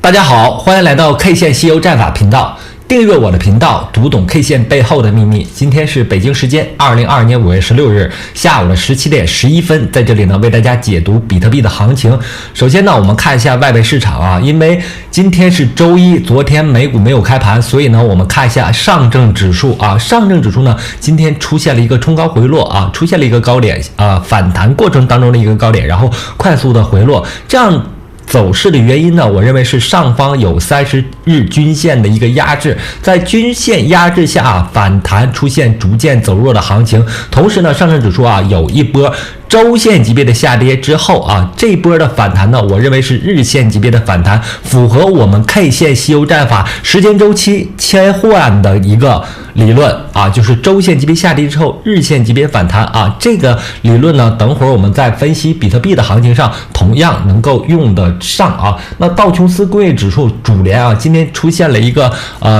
大家好，欢迎来到 K 线西游战法频道，订阅我的频道，读懂 K 线背后的秘密。今天是北京时间2022年5月16日下午的17点11分，在这里呢为大家解读比特币的行情。首先呢，我们看一下外围市场啊，因为今天是周一，昨天美股没有开盘，所以呢我们看一下上证指数啊，上证指数呢今天出现了一个冲高回落啊，出现了一个高点啊，反弹过程当中的一个高点，然后快速的回落，这样走势的原因呢，我认为是上方有30日均线的一个压制，在均线压制下反弹出现逐渐走弱的行情，同时呢，上证指数有一波周线级别的下跌之后这一波的反弹呢，我认为是日线级别的反弹，符合我们 K 线西游战法时间周期切换的一个理论就是周线级别下跌之后日线级别反弹这个理论呢，等会儿我们在分析比特币的行情上同样能够用得上那道琼斯工业指数主联今天出现了一个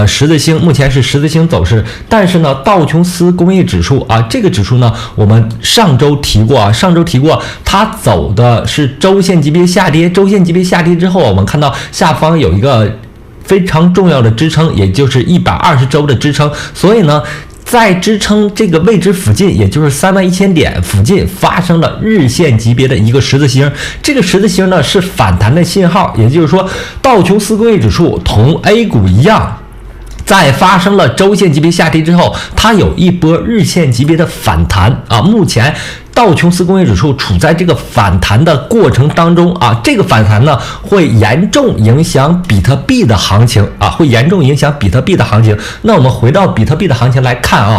十字星，目前是十字星走势，但是呢，道琼斯工业指数这个指数呢，我们上周提过它走的是周线级别下跌，周线级别下跌之后，我们看到下方有一个非常重要的支撑，也就是120周的支撑，所以呢，在支撑这个位置附近，也就是31000点附近发生了日线级别的一个十字星，这个十字星呢是反弹的信号，也就是说道琼斯工业指数同 A 股一样，在发生了周线级别下跌之后，它有一波日线级别的反弹目前道琼斯工业指数处在这个反弹的过程当中这个反弹呢会严重影响比特币的行情那我们回到比特币的行情来看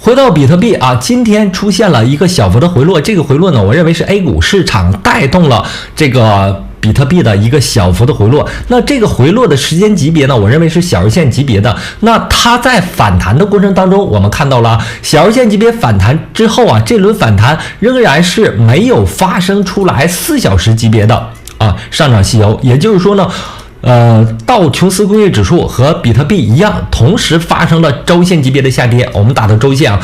回到比特币今天出现了一个小幅的回落，这个回落呢，我认为是 A 股市场带动了这个比特币的一个小幅的回落，那这个回落的时间级别呢，我认为是小日线级别的。那它在反弹的过程当中，我们看到了小日线级别反弹之后这轮反弹仍然是没有发生出来4小时级别的上涨细游，也就是说呢，道琼斯工业指数和比特币一样，同时发生了周线级别的下跌。我们打到周线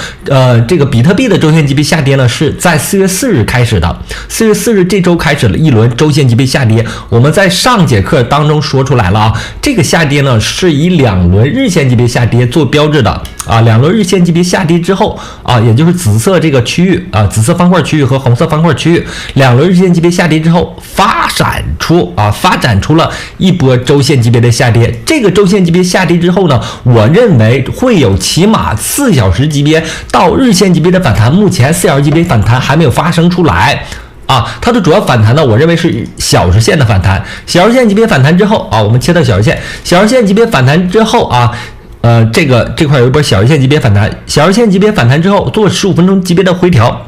这个比特币的周线级别下跌呢，是在4月4日开始的。4月4日这周开始了一轮周线级别下跌。我们在上节课当中说出来了这个下跌呢是以2轮日线级别下跌做标志的2轮日线级别下跌之后也就是紫色这个区域紫色方块区域和红色方块区域2轮日线级别下跌之后发展出了一波周线级别的下跌。这个周线级别下跌之后呢，我认为会有起码4小时级别到日线级别的反弹，目前4小时级别反弹还没有发生出来它的主要反弹呢，我认为是小日线的反弹。小日线级别反弹之后我们切到小日线级别反弹之后这块有一波小日线级别反弹，小日线级别反弹之后做15分钟级别的回调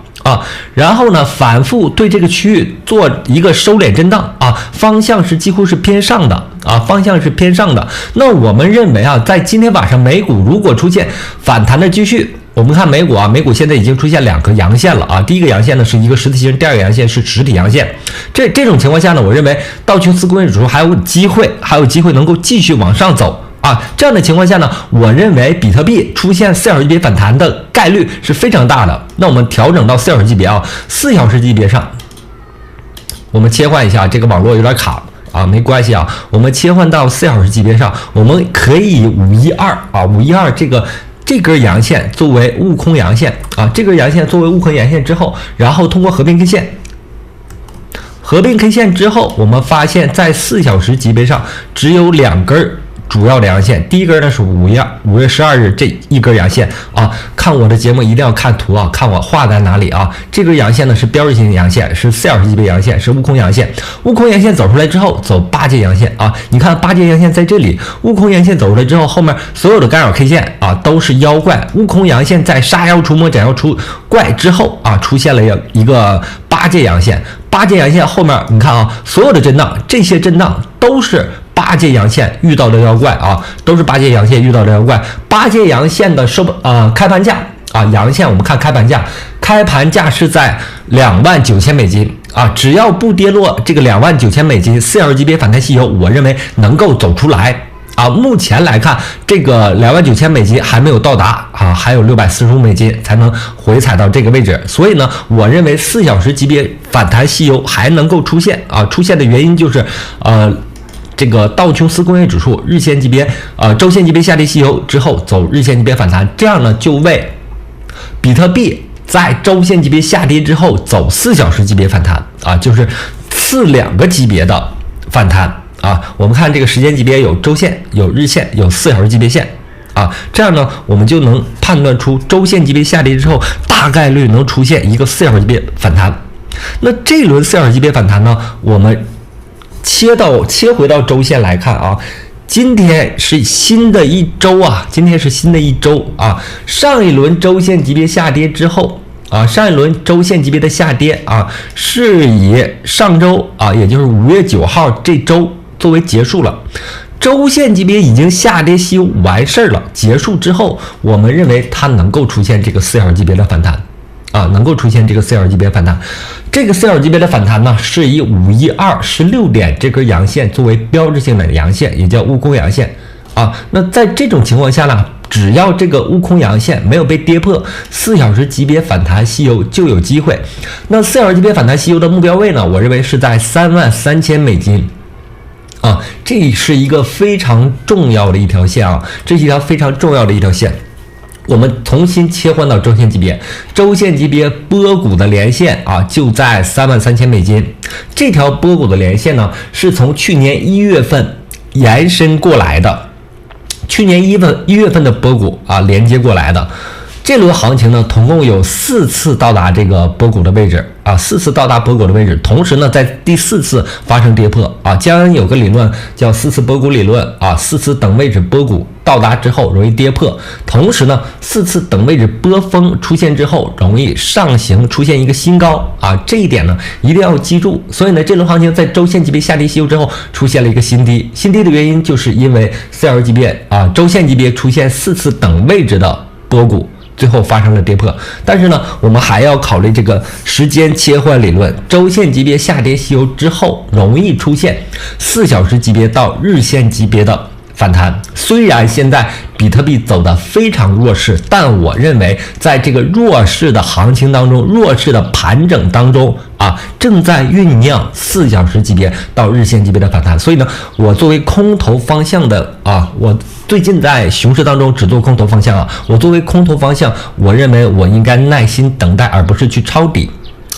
然后呢反复对这个区域做一个收敛震荡方向是几乎是偏上的那我们认为在今天晚上美股如果出现反弹的继续，我们看美股现在已经出现2个阳线了第一个阳线呢是一个十字星，第二个阳线是实体阳线。这种情况下呢，我认为道琼斯工业指数还有机会能够继续往上走这样的情况下呢，我认为比特币出现4小时级别反弹的概率是非常大的。那我们调整到4小时级别4小时级别上，我们切换一下，这个网络有点卡没关系我们切换到4小时级别上，我们可以以512这根阳线作为悟空阳线这根阳线作为悟空阳线之后，然后通过合并 K 线之后，我们发现在4小时级别上只有2根主要的阳线，第一根呢是5月12日这一根阳线看我的节目一定要看图看我画在哪里这根阳线呢是标志性的阳线，是4小时级别阳线，是悟空阳线。悟空阳线走出来之后走8节阳线你看8节阳线在这里，悟空阳线走出来之后，后面所有的干扰 K 线都是妖怪。悟空阳线在杀妖除魔斩妖除怪之后出现了一个8节阳线后面你看所有的震荡，这些震荡都是8节阳线遇到的妖怪都是8节阳线遇到的妖怪。8节阳线的开盘价阳线，我们看开盘价是在29000美金只要不跌落这个29000美金4小时级别反弹细游，我认为能够走出来目前来看，这个29000美金还没有到达还有645美金才能回踩到这个位置，所以呢，我认为4小时级别反弹细游还能够出现出现的原因就是这个道琼斯工业指数日线级别周线级别下跌吸油之后走日线级别反弹，这样呢就为比特币在周线级别下跌之后走4小时级别反弹啊，就是次2个级别的反弹啊。我们看这个时间级别有周线、有日线、有4小时级别线啊，这样呢我们就能判断出周线级别下跌之后大概率能出现一个4小时级别反弹。那这轮4小时级别反弹呢，我们切回到周线来看啊，今天是新的一周啊，上一轮周线级别下跌之后啊，上一轮周线级别的下跌啊，是以上周啊，也就是5月9号这周作为结束了。周线级别已经下跌吸油完事儿了，结束之后，我们认为它能够出现这个4小时级别的反弹。能够出现这个4小时级别反弹，这个4小时级别的反弹呢，是以51216点这根阳线作为标志性的阳线，也叫悟空阳线啊。那在这种情况下呢，只要这个悟空阳线没有被跌破，4小时级别反弹吸油就有机会。那4小时级别反弹吸油的目标位呢，我认为是在33000美金。这是一个非常重要的一条线啊，这是一条非常重要的一条线。我们重新切换到周线级别，周线级别波谷的连线啊，就在33000美金。这条波谷的连线呢，是从去年1月份延伸过来的，去年1月份的波谷啊连接过来的。这轮行情呢，总共有4次到达这个波谷的位置啊，4次到达波谷的位置，同时呢，在第4次发生跌破啊。将有个理论叫4次波谷理论啊，4次等位置波谷到达之后容易跌破，同时呢，4次等位置波峰出现之后容易上行出现一个新高啊，这一点呢一定要记住。所以呢，这轮行情在周线级别下跌吸油之后出现了一个新低，新低的原因就是因为4小时级别啊，周线级别出现4次等位置的波谷。最后发生了跌破，但是呢，我们还要考虑这个时间切换理论，周线级别下跌吸油之后，容易出现4小时级别到日线级别的反弹。虽然现在比特币走得非常弱势，但我认为在这个弱势的行情当中，弱势的盘整当中啊，正在酝酿4小时级别到日线级别的反弹。所以呢，我作为空头方向的我最近在熊市当中只做空头方向啊，我作为空头方向，我认为我应该耐心等待，而不是去抄底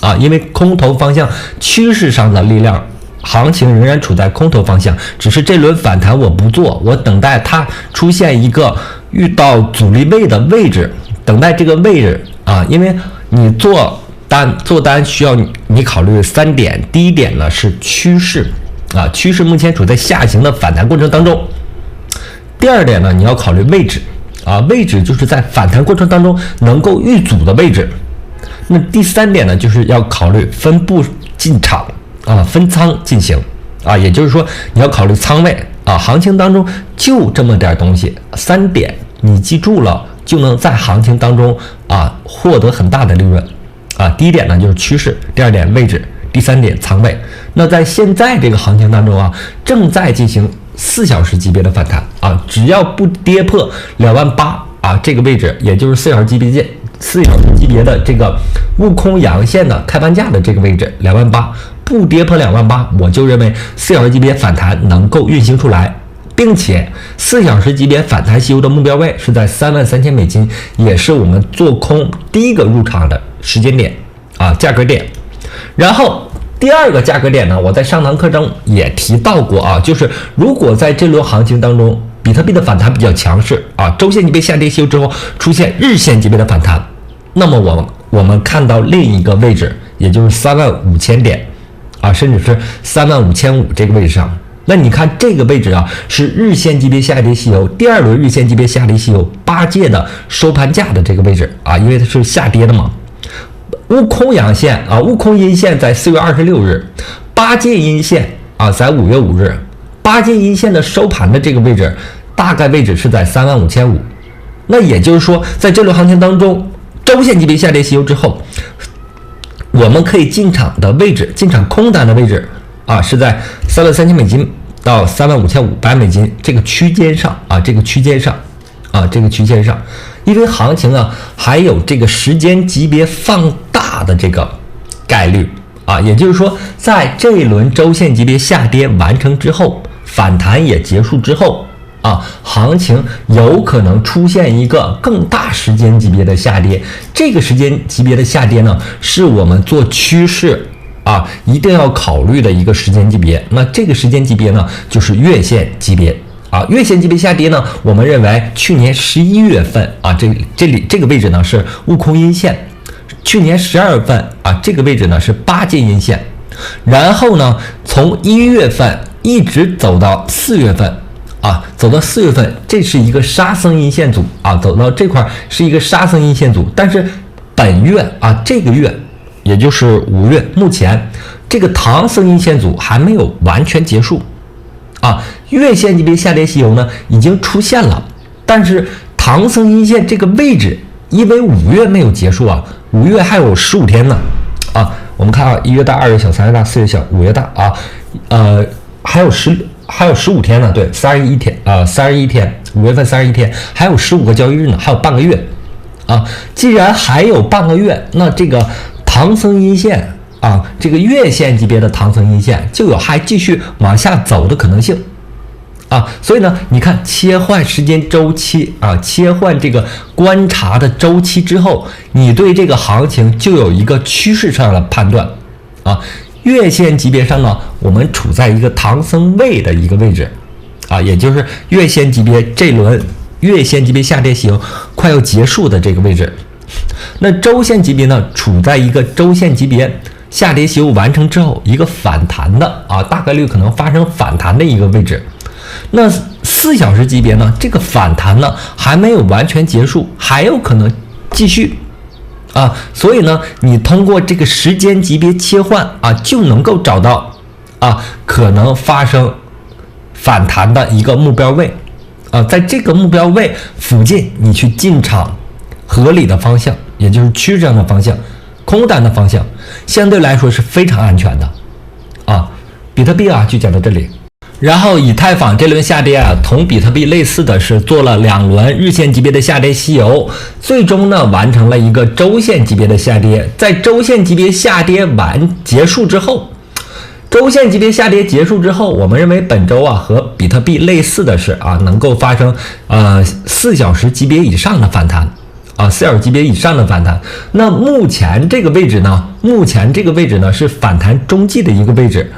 啊，因为空头方向趋势上的力量。行情仍然处在空头方向，只是这轮反弹我不做，我等待它出现一个遇到阻力位的位置，等待这个位置啊，因为你做单需要你考虑3点，第一点呢是趋势啊，趋势目前处在下行的反弹过程当中。第二点呢，你要考虑位置啊，位置就是在反弹过程当中能够遇阻的位置。那第3点呢，就是要考虑分布进场。分仓进行啊，也就是说你要考虑仓位啊，行情当中就这么点东西，3点你记住了，就能在行情当中获得很大的利润啊。第一点呢就是趋势，第二点位置，第3点仓位。那在现在这个行情当中正在进行4小时级别的反弹啊，只要不跌破28000这个位置，也就是4小时级别的这个悟空阳线的开盘价的这个位置28000。不跌破28000，我就认为4小时级别反弹能够运行出来，并且4小时级别反弹吸油的目标位是在33000美金，也是我们做空第一个入场的时间点价格点。然后第二个价格点呢，我在上堂课中也提到过就是如果在这轮行情当中，比特币的反弹比较强势周线级别下跌吸油之后出现日线级别的反弹，那么我们看到另一个位置，也就是35000点。甚至是35500这个位置上，那你看这个位置是日线级别下跌吸油，第2轮日线级别下跌吸油8届的收盘价的这个位置因为它是下跌的嘛。悟空阳线悟空阴线在4月26日，8届阴线在5月5日，8届阴线的收盘的这个位置大概位置是在35500。那也就是说，在这轮行情当中，周线级别下跌吸油之后，我们可以进场的位置，进场空单的位置是在33000美金到35500美金这个区间上这个区间上，因为行情还有这个时间级别放大的这个概率也就是说，在这一轮周线级别下跌完成之后，反弹也结束之后行情有可能出现一个更大时间级别的下跌。这个时间级别的下跌呢，是我们做趋势一定要考虑的一个时间级别。那这个时间级别呢，就是月线级别月线级别下跌呢，我们认为去年11月份这个位置呢是悟空阴线，去年12月份这个位置呢是8阶阴线，然后呢从1月份一直走到4月份走到4月份，这是一个杀升阴线组走到这块是一个杀升阴线组。但是本月这个月也就是5月，目前这个唐升阴线组还没有完全结束月线级别下跌吸油呢已经出现了，但是唐升阴线这个位置，因为5月没有结束5月还有15天呢我们看1月大、2月小、3月大、4月小、5月大还有15天呢，对，31天，31天，5月份31天，还有15个交易日呢，还有半个月既然还有半个月，那这个唐升阴线这个月线级别的唐升阴线就有还继续往下走的可能性所以呢，你看切换时间周期切换这个观察的周期之后，你对这个行情就有一个趋势上的判断月线级别上呢，我们处在一个唐升位的一个位置也就是月线级别这轮月线级别下跌型快要结束的这个位置。那周线级别呢，处在一个周线级别下跌修完成之后一个反弹的大概率可能发生反弹的一个位置。那4小时级别呢，这个反弹呢还没有完全结束，还有可能继续所以呢，你通过这个时间级别切换就能够找到可能发生反弹的一个目标位在这个目标位附近你去进场合理的方向，也就是趋势上的方向，空单的方向相对来说是非常安全的比特币就讲到这里。然后以太坊这轮下跌同比特币类似的是做了2轮日线级别的下跌吸油，最终呢完成了一个周线级别的下跌。在周线级别下跌结束之后，我们认为本周和比特币类似的是能够发生4小时级别以上的反弹4小时级别以上的反弹。那目前这个位置呢是反弹中继的一个位置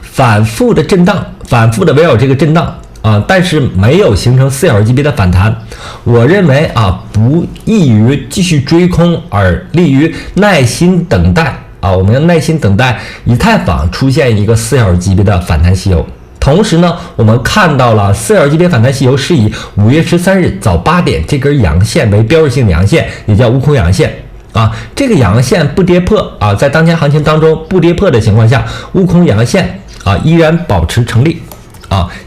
反复的震荡，反复的围绕这个震荡但是没有形成4小时级别的反弹。我认为不易于继续追空，而利于耐心等待我们要耐心等待以太坊出现一个4小时级别的反弹吸油。同时呢，我们看到了4小时级别反弹吸油是以5月13日早8点这根阳线为标志性的阳线，也叫悟空阳线这个阳线不跌破在当前行情当中不跌破的情况下，悟空阳线依然保持成立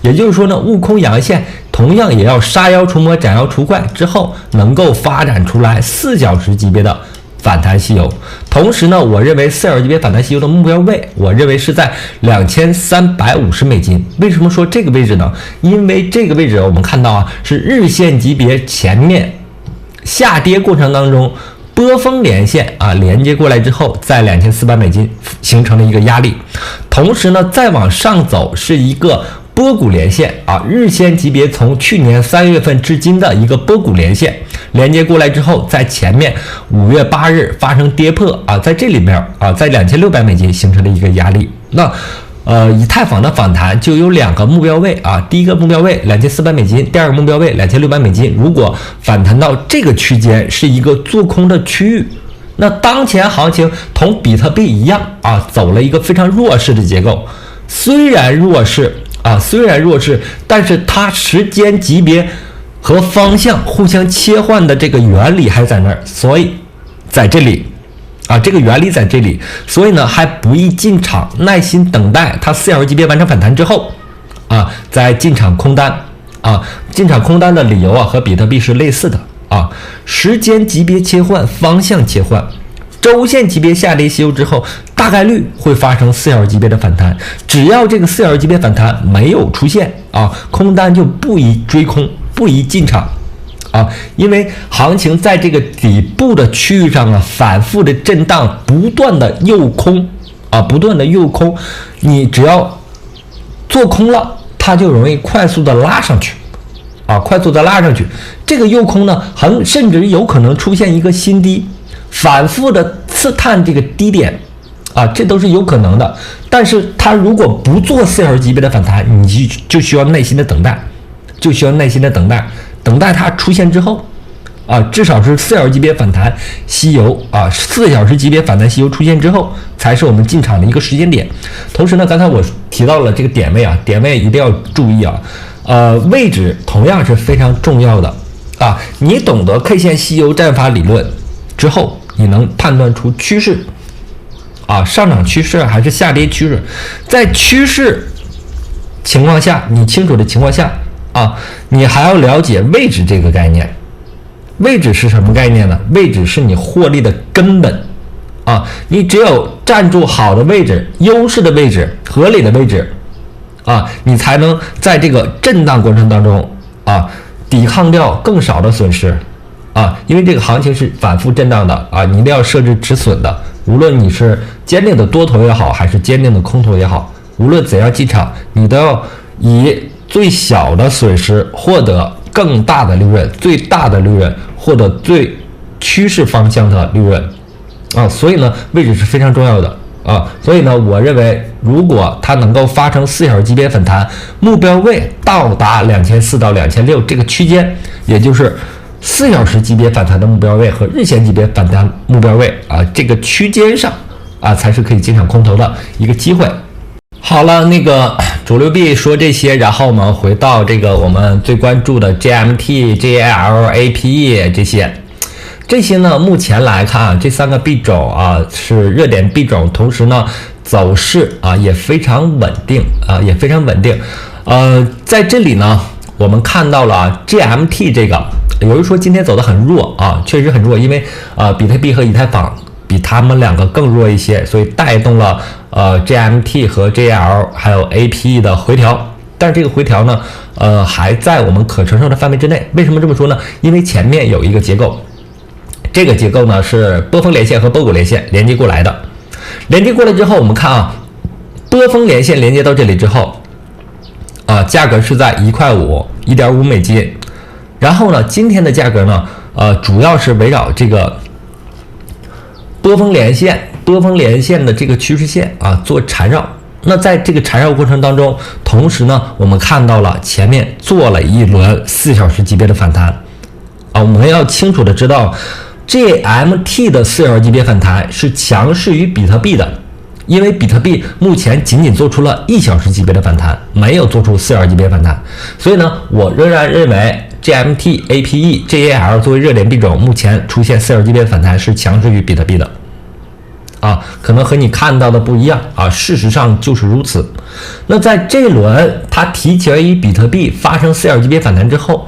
也就是说呢，悟空阳线同样也要杀妖除魔斩妖除怪之后能够发展出来4小时级别的反弹吸油。同时呢，我认为4小时级别反弹吸油的目标位，我认为是在$2350。为什么说这个位置呢？因为这个位置我们看到是日线级别前面下跌过程当中波峰连线连接过来之后，在$2400形成了一个压力。同时呢，再往上走是一个波谷连线日线级别从去年3月份至今的一个波谷连线连接过来之后，在前面5月8日发生跌破在这里面在$2600形成了一个压力。那以太坊的反弹就有2个目标位第一个目标位$2400，第二个目标位$2600。如果反弹到这个区间是一个做空的区域，那当前行情同比特币一样走了一个非常弱势的结构。虽然弱势，但是它时间级别和方向互相切换的这个原理还在那儿，所以在这里这个原理在这里，所以呢还不宜进场，耐心等待它4小时级别完成反弹之后再进场空单进场空单的理由和比特币是类似的时间级别切换，方向切换，周线级别下跌吸油之后，大概率会发生4小时级别的反弹。只要这个4小时级别反弹没有出现空单就不宜追空，不宜进场因为行情在这个底部的区域上反复的震荡，不断的诱空你只要做空了，它就容易快速的拉上去，快速的拉上去。这个诱空呢，甚至有可能出现一个新低，反复的刺探这个低点，这都是有可能的。但是它如果不做4小时级别的反弹，你就需要耐心的等待，等待它出现之后，至少是4小时级别反弹吸油，4小时级别反弹吸油出现之后，才是我们进场的一个时间点。同时呢，刚才我提到了这个点位点位一定要注意位置同样是非常重要的你懂得 K 线吸油战法理论之后，你能判断出趋势上涨趋势还是下跌趋势。在趋势情况下，你清楚的情况下你还要了解位置这个概念。位置是什么概念呢？位置是你获利的根本你只有站住好的位置、优势的位置、合理的位置你才能在这个震荡过程当中抵抗掉更少的损失因为这个行情是反复震荡的你一定要设置止损的。无论你是坚定的多头也好，还是坚定的空头也好，无论怎样进场，你都要以最小的损失获得更大的利润，最大的利润获得最趋势方向的利润所以呢，位置是非常重要的所以呢，我认为如果它能够发生4小时级别反弹，目标位到达2400到2600这个区间，也就是4小时级别反弹的目标位和日线级别反弹目标位这个区间上才是可以进场空头的一个机会。好了，那个主流币说这些，然后我们回到这个我们最关注的 GMT、JAL、APE 这些呢，目前来看这3个币种是热点币种，同时呢走势也非常稳定在这里呢，我们看到了 GMT 这个，有人说今天走得很弱确实很弱，因为比特币和以太坊比他们两个更弱一些，所以带动了GMT 和 JL 还有 APE 的回调。但是这个回调呢还在我们可承受的范围之内。为什么这么说呢？因为前面有一个结构，这个结构呢是波峰连线和波谷连线连接过来的。连接过来之后，我们看波峰连线连接到这里之后价格是在1.5块1.5美金。然后呢，今天的价格呢主要是围绕这个波峰连线的这个趋势线做缠绕。那在这个缠绕过程当中，同时呢，我们看到了前面做了一轮4小时级别的反弹我们要清楚的知道 GMT 的4小时级别反弹是强势于比特币的，因为比特币目前仅仅做出了1小时级别的反弹，没有做出4小时级别反弹。所以呢，我仍然认为 GMT、APE、JAL 作为热点币种，目前出现4小时级别反弹是强势于比特币的可能和你看到的不一样事实上就是如此。那在这轮它提前于比特币发生4小时级别反弹之后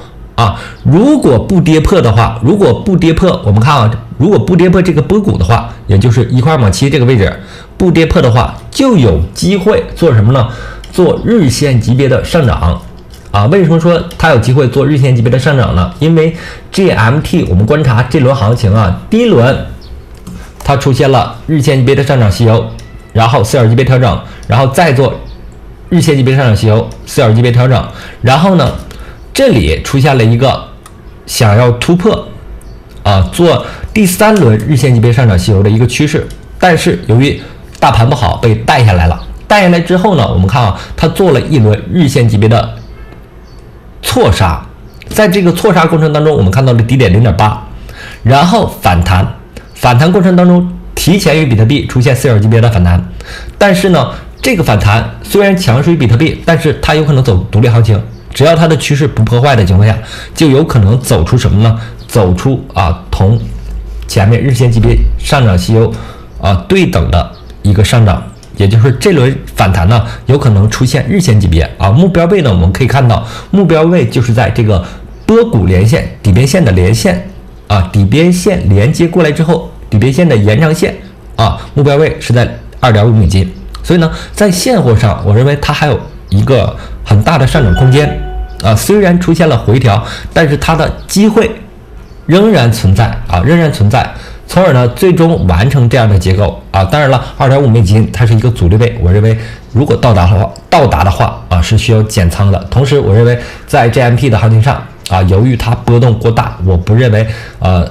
如果不跌破的话，我们看如果不跌破这个波谷的话，也就是1.7块这个位置不跌破的话，就有机会做什么呢？做日线级别的上涨为什么说它有机会做日线级别的上涨呢？因为 GMT 我们观察这轮行情第一轮它出现了日线级别的上涨吸油，然后4小时级别调整，然后再做日线级别上涨吸油，4小时级别调整，然后呢这里出现了一个想要突破做第3轮日线级别上涨吸油的一个趋势，但是由于大盘不好被带下来了。带下来之后呢，我们看它做了一轮日线级别的错杀，在这个错杀过程当中，我们看到了低点 0.8， 然后反弹过程当中提前于比特币出现4小时级别的反弹，但是呢这个反弹虽然强势于比特币，但是它有可能走独立行情，只要它的趋势不破坏的情况下，就有可能走出什么呢？走出同前面日线级别上涨吸油对等的一个上涨，也就是这轮反弹呢有可能出现日线级别目标位呢，我们可以看到目标位就是在这个波谷连线底边线的连线底边线连接过来之后，底边线的延长线目标位是在2.5美金。所以呢，在现货上，我认为它还有一个很大的上涨空间虽然出现了回调，但是它的机会仍然存在从而呢最终完成这样的结构当然了，2.5美金它是一个阻力位，我认为如果到达的话啊，是需要减仓的。同时，我认为在 GMP 的行情上啊，由于它波动过大，我不认为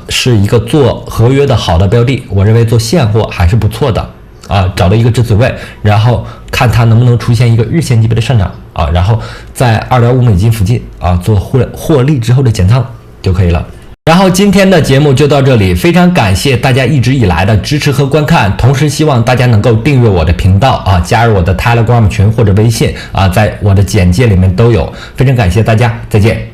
是一个做合约的好的标的。我认为做现货还是不错的啊，找到一个止损位，然后看它能不能出现一个日线级别的上涨啊，然后在$2.5附近啊做获利之后的减仓就可以了。然后今天的节目就到这里，非常感谢大家一直以来的支持和观看，同时希望大家能够订阅我的频道啊，加入我的 Telegram 群或者微信啊，在我的简介里面都有，非常感谢大家，再见。